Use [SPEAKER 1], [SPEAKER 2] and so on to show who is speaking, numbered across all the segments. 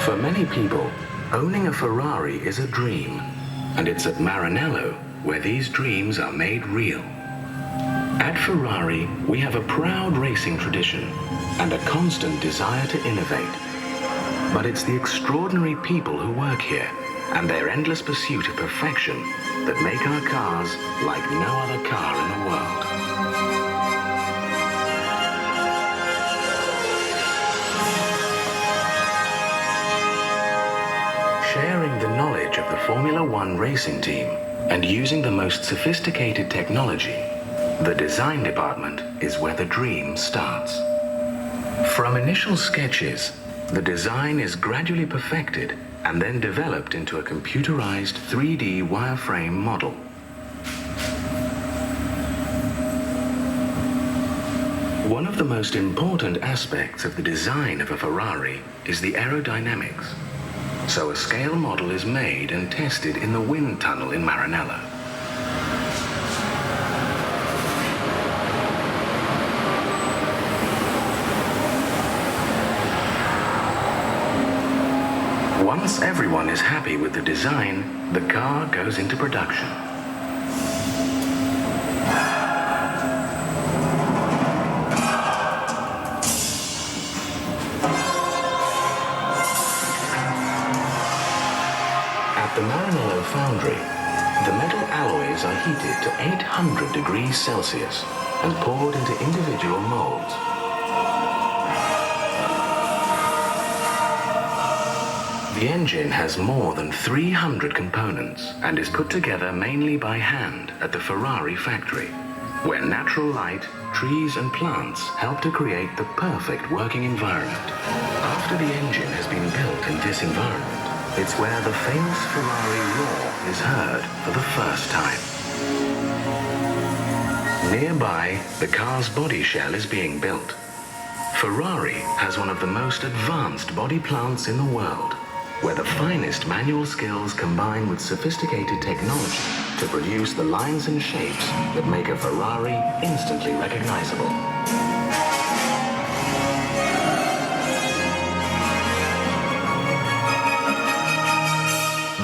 [SPEAKER 1] For many people, owning a Ferrari is a dream, and it's at Maranello where these dreams are made real. At Ferrari, we have a proud racing tradition and a constant desire to innovate. But it's the extraordinary people who work here and their endless pursuit of perfection that make our cars like no other car in the world. Sharing the knowledge of the Formula One racing team and using the most sophisticated technology, the design department is where the dream starts. From initial sketches, the design is gradually perfected and then developed into a computerized 3D wireframe model. One of the most important aspects of the design of a Ferrari is the aerodynamics. So a scale model is made and tested in the wind tunnel in Maranello. Once everyone is happy with the design, the car goes into production. At the Maranello foundry, the metal alloys are heated to 800 degrees Celsius and poured into individual molds. The engine has more than 300 components and is put together mainly by hand at the Ferrari factory, where natural light, trees and plants help to create the perfect working environment. After the engine has been built in this environment, it's where the famous Ferrari roar is heard for the first time. Nearby, the car's body shell is being built. Ferrari has one of the most advanced body plants in the world, where the finest manual skills combine with sophisticated technology to produce the lines and shapes that make a Ferrari instantly recognizable.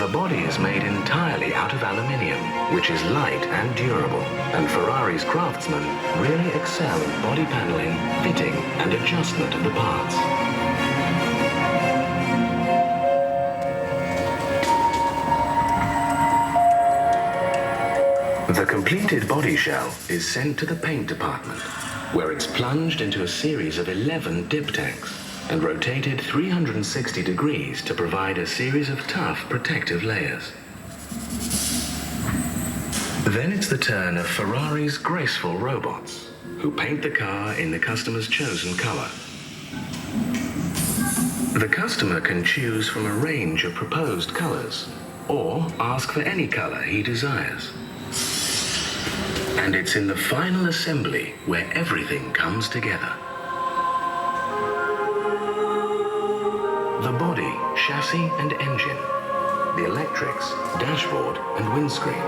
[SPEAKER 1] The body is made entirely out of aluminium, which is light and durable, and Ferrari's craftsmen really excel in body paneling, fitting, and adjustment of the parts. The completed body shell is sent to the paint department, where it's plunged into a series of 11 dip tanks and rotated 360 degrees to provide a series of tough protective layers. Then it's the turn of Ferrari's graceful robots, who paint the car in the customer's chosen color. The customer can choose from a range of proposed colors, or ask for any color he desires. And it's in the final assembly where everything comes together. The body, chassis and engine, the electrics, dashboard and windscreen.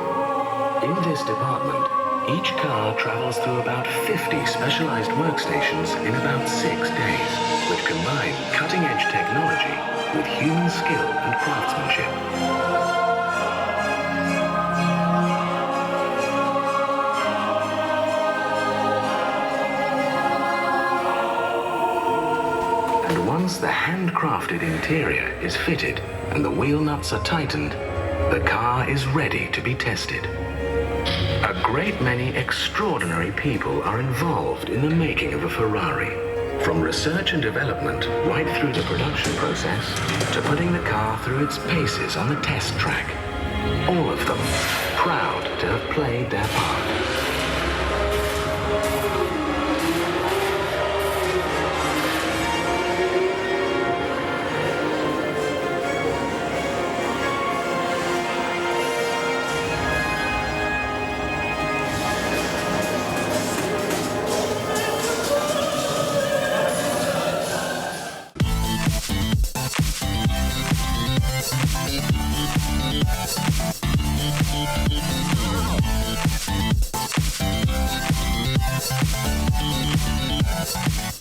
[SPEAKER 1] In this department, each car travels through about 50 specialized workstations in about 6 days, which combine cutting-edge technology with human skill and craftsmanship. Once the handcrafted interior is fitted and the wheel nuts are tightened, the car is ready to be tested. A great many extraordinary people are involved in the making of a Ferrari, from research and development right through the production process to putting the car through its paces on the test track. All of them proud to have played their part.
[SPEAKER 2] We'll be right back.